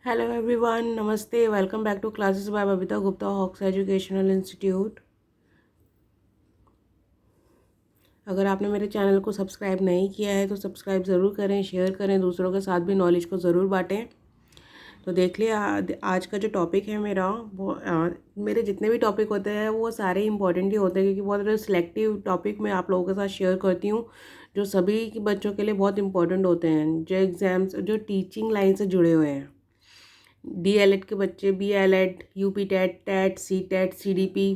Hello everyone, नमस्ते। Welcome back to classes by Babita Gupta, Hawks educational institute. अगर आपने मेरे चैनल को सब्सक्राइब नहीं किया है तो सब्सक्राइब ज़रूर करें, शेयर करें, दूसरों के साथ भी नॉलेज को ज़रूर बांटें। तो देख लिया, आज का जो टॉपिक है मेरा वो मेरे जितने भी टॉपिक होते हैं वो सारे इंपॉर्टेंट ही होते हैं, क्योंकि बहुत सिलेक्टिव टॉपिक मैं आप लोगों के साथ शेयर करती हूँ जो सभी के बच्चों के लिए बहुत इंपॉर्टेंट होते हैं, जो एग्ज़ाम्स जो टीचिंग लाइन से जुड़े हुए हैं। डीएलएड के बच्चे, BElEd, UP TET, TET, C TET, CDP,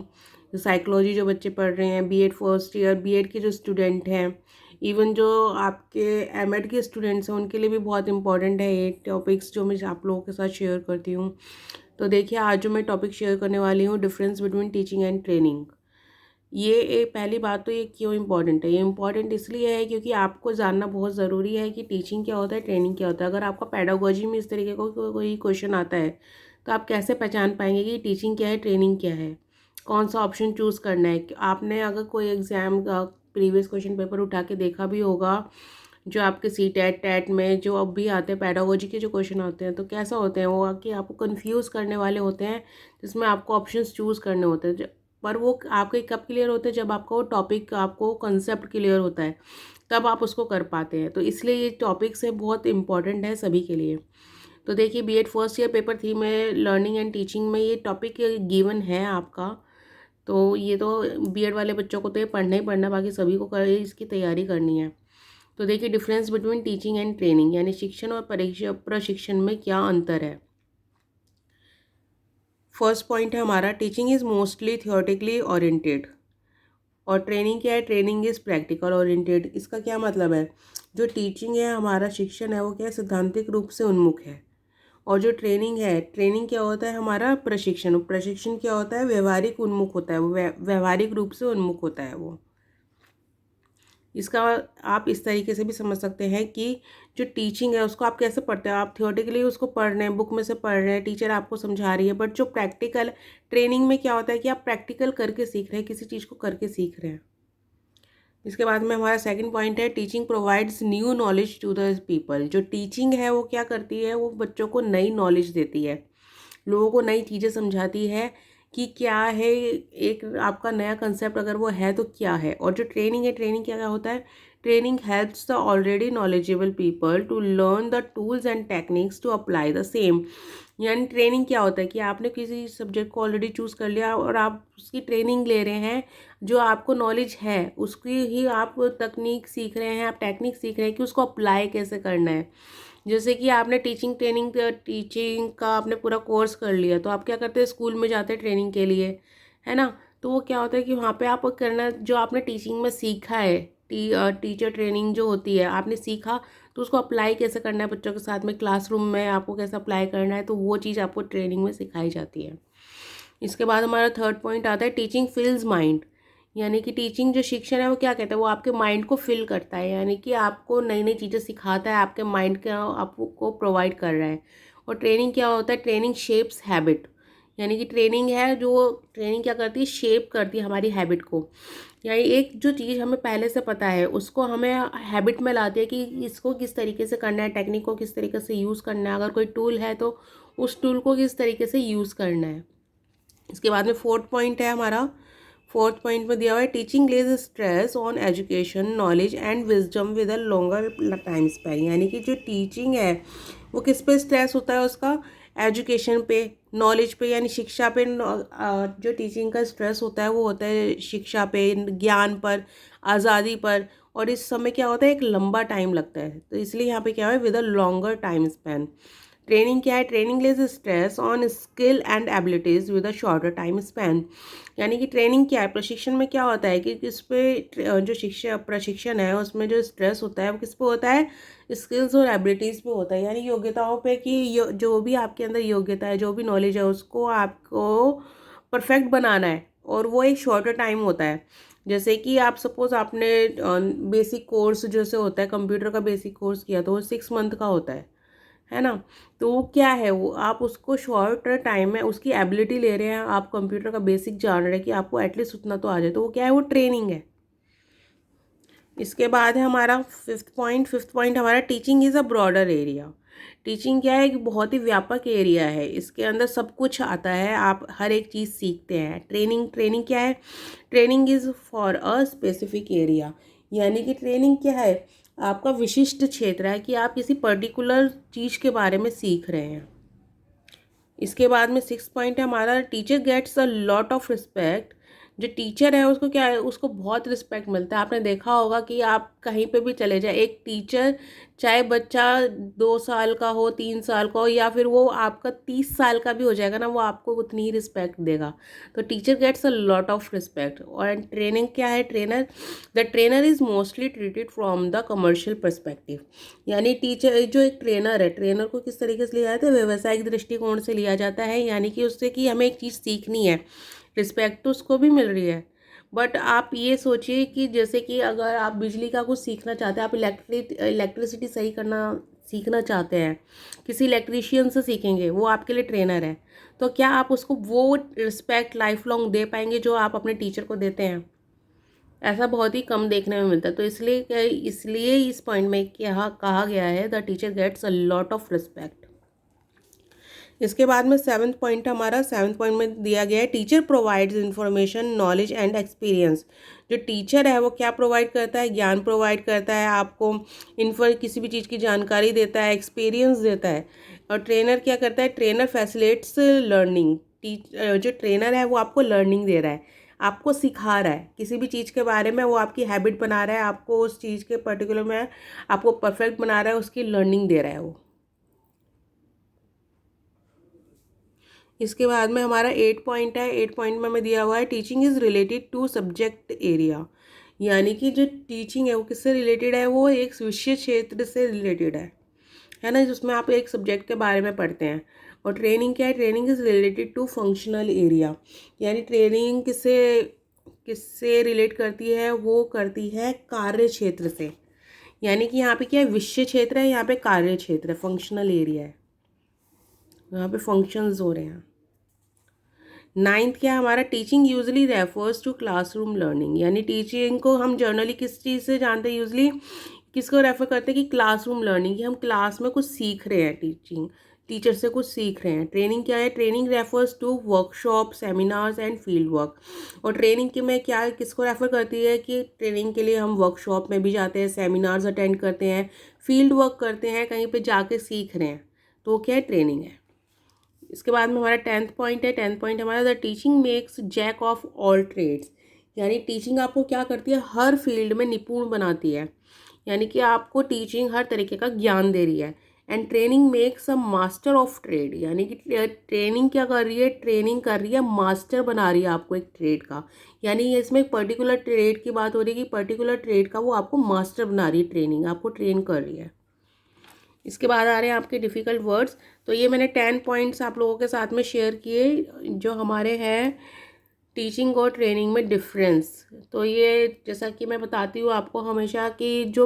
जो साइकोलॉजी जो बच्चे पढ़ रहे हैं, बीएड फर्स्ट ईयर, बीएड के जो स्टूडेंट हैं, इवन जो आपके एमएड के स्टूडेंट्स हैं, उनके लिए भी बहुत इंपॉर्टेंट है ये टॉपिक्स जो मैं आप लोगों के साथ शेयर करती हूँ। तो देखिए, आज जो मैं टॉपिक शेयर करने वाली हूँ, difference between teaching and training. ये एक पहली बात तो ये क्यों इम्पॉर्टेंट है, ये इम्पॉर्टेंट इसलिए है क्योंकि आपको जानना बहुत ज़रूरी है कि टीचिंग क्या होता है, ट्रेनिंग क्या होता है। अगर आपका पेडागोजी में इस तरीके का कोई क्वेश्चन आता है तो आप कैसे पहचान पाएंगे कि टीचिंग क्या है, ट्रेनिंग क्या है, कौन सा ऑप्शन चूज़ करना है। आपने अगर कोई एग्ज़ाम का प्रीवियस क्वेश्चन पेपर उठा के देखा भी होगा, जो आपके सी टेट टेट में जो अब भी आते हैं पेडागोजी के जो क्वेश्चन होते हैं, तो कैसा होते हैं वो कि आपको कंफ्यूज करने वाले होते हैं, जिसमें आपको ऑप्शंस चूज़ करने होते हैं। पर वो आपके कब क्लियर होते हैं, जब आपका वो टॉपिक, आपको कंसेप्ट क्लियर होता है, तब आप उसको कर पाते हैं। तो इसलिए ये टॉपिक्स है बहुत इंपॉर्टेंट है सभी के लिए। तो देखिए, बीएड फर्स्ट ईयर पेपर 3 में लर्निंग एंड टीचिंग में ये टॉपिक गिवन है आपका। तो ये तो बीएड वाले बच्चों को तो ये पढ़ना ही पढ़ना, बाकी सभी को इसकी तैयारी करनी है। तो देखिए, difference between teaching and training, यानी शिक्षण और परीक्षा प्रशिक्षण में क्या अंतर है। फर्स्ट पॉइंट है हमारा, teaching is mostly theoretically oriented. और ट्रेनिंग क्या है, ट्रेनिंग इज़ प्रैक्टिकल ओरिएंटेड। इसका क्या मतलब है, जो टीचिंग है, हमारा शिक्षण है, वो क्या है, सिद्धांतिक रूप से उन्मुख है। और जो ट्रेनिंग है, ट्रेनिंग क्या होता है, हमारा प्रशिक्षण, प्रशिक्षण क्या होता है, व्यवहारिक उन्मुख होता है, वो व्यवहारिक रूप से उन्मुख होता है वो। इसका आप इस तरीके से भी समझ सकते हैं कि जो टीचिंग है उसको आप कैसे पढ़ते हैं, आप थियोरेटिकली उसको पढ़ रहे हैं, बुक में से पढ़ रहे हैं, टीचर आपको समझा रही है। बट जो प्रैक्टिकल ट्रेनिंग में क्या होता है कि आप प्रैक्टिकल करके सीख रहे हैं, किसी चीज़ को करके सीख रहे हैं। इसके बाद में हमारा सेकंड पॉइंट है, teaching provides new knowledge to the people. जो टीचिंग है वो क्या करती है, वो बच्चों को नई नॉलेज देती है, लोगों को नई चीज़ें समझाती है कि क्या है, एक आपका नया कंसेप्ट अगर वो है तो क्या है। और जो ट्रेनिंग है, ट्रेनिंग क्या क्या होता है, training helps the already knowledgeable people to learn the tools and techniques to apply the same. यानी ट्रेनिंग क्या होता है कि आपने किसी सब्जेक्ट को ऑलरेडी चूज़ कर लिया और आप उसकी ट्रेनिंग ले रहे हैं, जो आपको नॉलेज है उसकी ही आप तकनीक सीख रहे हैं, आप टेक्निक सीख रहे हैं कि उसको अप्लाई कैसे करना है। जैसे कि आपने टीचिंग का आपने पूरा कोर्स कर लिया, तो आप क्या करते हैं, स्कूल में जाते हैं ट्रेनिंग के लिए, है ना। तो वो क्या होता है कि वहाँ पे आप करना, जो आपने टीचिंग में सीखा है, टीचर ट्रेनिंग जो होती है, आपने सीखा, तो उसको अप्लाई कैसे करना है बच्चों के साथ में, क्लासरूम में आपको कैसे अप्लाई करना है, तो वो चीज़ आपको ट्रेनिंग में सिखाई जाती है। इसके बाद हमारा थर्ड पॉइंट आता है, टीचिंग फिल्स माइंड। यानी कि टीचिंग जो शिक्षण है वो क्या कहता है, वो आपके माइंड को फिल करता है, यानी कि आपको नई नई चीज़ें सिखाता है, आपके माइंड का आपको प्रोवाइड कर रहा है। और ट्रेनिंग क्या होता है, ट्रेनिंग शेप्स हैबिट। यानी कि ट्रेनिंग है, जो ट्रेनिंग क्या करती है, शेप करती है हमारी हैबिट को। यानी एक जो चीज़ हमें पहले से पता है उसको हमें हैबिट में लाती है कि इसको किस तरीके से करना है, टेक्निक को किस तरीके से यूज़ करना है, अगर कोई टूल है तो उस टूल को किस तरीके से यूज़ करना है। इसके बाद में फोर्थ पॉइंट है हमारा, फोर्थ पॉइंट में दिया हुआ है, teaching lays stress on education knowledge and wisdom with a longer time span. यानी कि जो टीचिंग है वो किस पे स्ट्रेस होता है उसका, एजुकेशन पे, नॉलेज पे, यानी शिक्षा पे। जो टीचिंग का स्ट्रेस होता है वो होता है शिक्षा पे, ज्ञान पर, आज़ादी पर। और इस समय क्या होता है, एक लंबा टाइम लगता है, तो इसलिए यहाँ पे क्या है, with a longer time span. Training क्या है, training lays stress on skill and abilities with a shorter time span. यानी कि ट्रेनिंग क्या है, प्रशिक्षण में क्या होता है कि किस पे जो शिक्षा प्रशिक्षण है उसमें जो स्ट्रेस होता है वो किस पे होता है, स्किल्स और एबिलिटीज़ पे होता है, यानी योग्यताओं पे कि जो भी आपके अंदर योग्यता है, जो भी नॉलेज है, उसको आपको परफेक्ट बनाना है। और वो एक शॉर्टर टाइम होता है। जैसे कि आप सपोज आपने बेसिक कोर्स जैसे होता है, कंप्यूटर का बेसिक कोर्स किया तो वो 6 मंथ का होता है ना। तो वो क्या है, वो आप उसको शॉर्ट टाइम में उसकी एबिलिटी ले रहे हैं, आप कंप्यूटर का बेसिक जान रहे हैं कि आपको एटलीस्ट उतना तो आ जाए, तो वो क्या है, वो ट्रेनिंग है। इसके बाद है हमारा फिफ्थ पॉइंट हमारा, teaching is a broader area. Teaching क्या है कि बहुत ही व्यापक एरिया है, इसके अंदर सब कुछ आता है, आप हर एक चीज़ सीखते हैं। ट्रेनिंग क्या है? Training is for a specific area, यानी कि ट्रेनिंग क्या है? आपका विशिष्ट क्षेत्र है कि आप किसी पर्टिकुलर चीज़ के बारे में सीख रहे हैं। इसके बाद में 6 पॉइंट है हमारा, teacher gets a lot of respect. जो टीचर है उसको क्या है, उसको बहुत रिस्पेक्ट मिलता है। आपने देखा होगा कि आप कहीं पे भी चले जाए, एक टीचर, चाहे बच्चा 2 साल का हो, 3 साल का हो, या फिर वो आपका 30 साल का भी हो जाएगा ना, वो आपको उतनी ही रिस्पेक्ट देगा। तो teacher gets a lot of respect. और ट्रेनिंग क्या है? Trainer, the trainer is mostly treated from the commercial perspective, यानी टीचर जो एक ट्रेनर है, ट्रेनर को किस तरीके से लिया जाता है? व्यवसायिक दृष्टिकोण से लिया जाता है, यानी कि उससे कि हमें एक चीज़ सीखनी है, रिस्पेक्ट तो उसको भी मिल रही है। बट आप ये सोचिए कि जैसे कि अगर आप बिजली का कुछ सीखना चाहते हैं, आप इलेक्ट्रिसिटी सही करना सीखना चाहते हैं, किसी इलेक्ट्रीशियन से सीखेंगे, वो आपके लिए ट्रेनर है, तो क्या आप उसको वो रिस्पेक्ट लाइफ लॉन्ग दे पाएंगे जो आप अपने टीचर को देते हैं? ऐसा बहुत ही कम देखने में मिलता है। तो इसलिए इस पॉइंट में क्या कहा गया है, the teacher gets a lot of respect. इसके बाद में 7th पॉइंट हमारा, 7th पॉइंट में दिया गया है, teacher provides information, knowledge and experience. जो टीचर है वो क्या प्रोवाइड करता है? ज्ञान प्रोवाइड करता है, आपको किसी भी चीज़ की जानकारी देता है, एक्सपीरियंस देता है। और ट्रेनर क्या करता है? Trainer facilitates learning. जो ट्रेनर है वो आपको लर्निंग दे रहा है, आपको सिखा रहा है किसी भी चीज़ के बारे में, वो आपकी हैबिट बना रहा है, आपको उस चीज़ के पर्टिकुलर में आपको परफेक्ट बना रहा है, उसकी लर्निंग दे रहा है वो। इसके बाद में हमारा 8 पॉइंट है, 8 पॉइंट में हमें दिया हुआ है, teaching is related to subject area, यानी कि जो टीचिंग है वो किससे रिलेटेड है? वो एक विशेष क्षेत्र से रिलेटेड है ना, जिसमें आप एक सब्जेक्ट के बारे में पढ़ते हैं। और ट्रेनिंग क्या है? Training is related to functional area, यानी ट्रेनिंग किससे किससे रिलेट करती है? वो करती है कार्य क्षेत्र से, यानी कि यहाँ पे क्या है? विषय क्षेत्र है, यहाँ पे कार्य क्षेत्र है, फंक्शनल एरिया है, यहाँ पे फंक्शंस हो रहे हैं। 9th क्या हमारा, teaching usually refers to classroom learning, यानी टीचिंग को हम जर्नली किस चीज़ से जानते हैं? यूजली किसको रेफर करते हैं? कि क्लासरूम लर्निंग, कि हम क्लास में कुछ सीख रहे हैं, टीचर से कुछ सीख रहे हैं। ट्रेनिंग क्या है? Training refers to workshop, seminars and field work. और ट्रेनिंग के में क्या किसको रेफर करती है? कि ट्रेनिंग के लिए हम वर्कशॉप में भी जाते हैं, सेमिनार्स अटेंड करते हैं, फील्ड वर्क करते हैं, कहीं पे जाके सीख रहे हैं, तो क्या है? ट्रेनिंग है। इसके बाद में हमारा 10th पॉइंट है, 10th पॉइंट हमारा, the teaching makes jack of all trades, यानी टीचिंग आपको क्या करती है? हर फील्ड में निपुण बनाती है, यानी कि आपको टीचिंग हर तरीके का ज्ञान दे रही है। And training makes a master of trade, यानी कि ट्रेनिंग क्या कर रही है? ट्रेनिंग कर रही है, मास्टर बना रही है आपको एक ट्रेड का, यानी इसमें एक पर्टिकुलर ट्रेड की बात हो रही है कि पर्टिकुलर ट्रेड का वो आपको मास्टर बना रही है, ट्रेनिंग आपको ट्रेन कर रही है। इसके बाद आ रहे हैं आपके डिफ़िकल्ट वर्ड्स। तो ये मैंने 10 पॉइंट्स आप लोगों के साथ में शेयर किए जो हमारे हैं टीचिंग और ट्रेनिंग में डिफरेंस। तो ये जैसा कि मैं बताती हूँ आपको हमेशा कि जो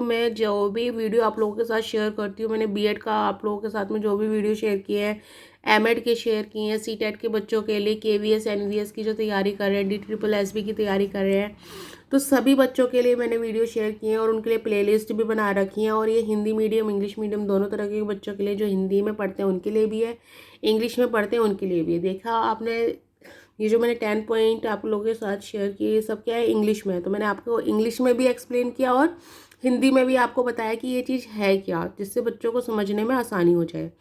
भी वीडियो आप लोगों के साथ शेयर करती हूँ, मैंने बीएड का आप लोगों के साथ में जो भी वीडियो शेयर किए हैं, एमएड के शेयर किए हैं, सीटेट के बच्चों के लिए, केवीएस एनवीएस की जो तैयारी कर रहे हैं, DSSB की तैयारी कर रहे हैं, तो सभी बच्चों के लिए मैंने वीडियो शेयर किए हैं और उनके लिए प्लेलिस्ट भी बना रखी है। और ये हिंदी मीडियम, इंग्लिश मीडियम दोनों तरह के बच्चों के लिए, जो हिंदी में पढ़ते हैं उनके लिए भी है, इंग्लिश में पढ़ते हैं उनके लिए भी है। देखा आपने, ये जो मैंने 10 पॉइंट आप लोगों के साथ शेयर किए, ये सब क्या है? इंग्लिश में है। तो मैंने आपको इंग्लिश में भी एक्सप्लेन किया और हिंदी में भी आपको बताया कि ये चीज़ है क्या, जिससे बच्चों को समझने में आसानी हो जाए।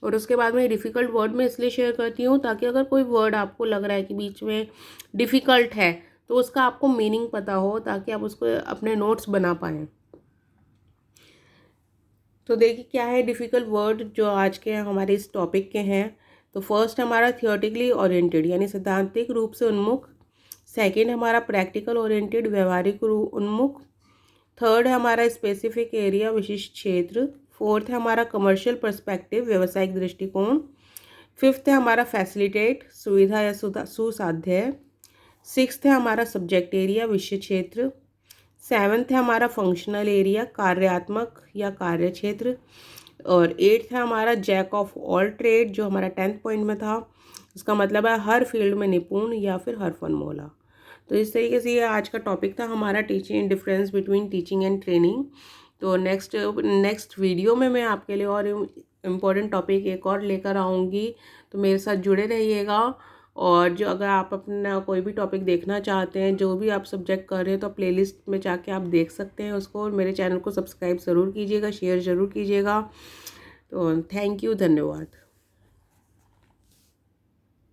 और उसके बाद में डिफ़िकल्ट वर्ड में इसलिए शेयर करती हूँ ताकि अगर कोई वर्ड आपको लग रहा है कि बीच में डिफ़िकल्ट है, तो उसका आपको मीनिंग पता हो, ताकि आप उसको अपने नोट्स बना पाएँ। तो देखिए क्या है डिफ़िकल्ट वर्ड जो आज के हमारे इस टॉपिक के हैं। तो फर्स्ट हमारा थियोरेटिकली ओरिएंटेड, यानी सैद्धांतिक रूप से उन्मुख। सेकंड हमारा प्रैक्टिकल ओरिएंटेड, व्यवहारिक उन्मुख। थर्ड है हमारा स्पेसिफिक एरिया, विशिष्ट क्षेत्र। फोर्थ है हमारा कमर्शियल पर्सपेक्टिव, व्यावसायिक दृष्टिकोण। फिफ्थ है हमारा फैसिलिटेट, सुविधा या सुसाध्य। सिक्स्थ है हमारा सब्जेक्ट एरिया, विषय क्षेत्र। सेवन्थ है हमारा फंक्शनल एरिया, कार्यात्मक या कार्य क्षेत्र। और एट्थ है हमारा जैक ऑफ ऑल ट्रेड, जो हमारा 10th पॉइंट में था। इसका मतलब है हर फील्ड में निपुण या फिर हर फनमोला। तो इस तरीके से ये आज का टॉपिक था हमारा, teaching, difference between teaching and training. तो नेक्स्ट वीडियो में मैं आपके लिए और इम्पोर्टेंट टॉपिक एक और लेकर आऊँगी, तो मेरे साथ जुड़े रहिएगा। और जो अगर आप अपना कोई भी टॉपिक देखना चाहते हैं, जो भी आप सब्जेक्ट कर रहे हैं, तो प्लेलिस्ट में जाके आप देख सकते हैं उसको। और मेरे चैनल को सब्सक्राइब ज़रूर कीजिएगा, शेयर ज़रूर कीजिएगा। तो थैंक यू, धन्यवाद।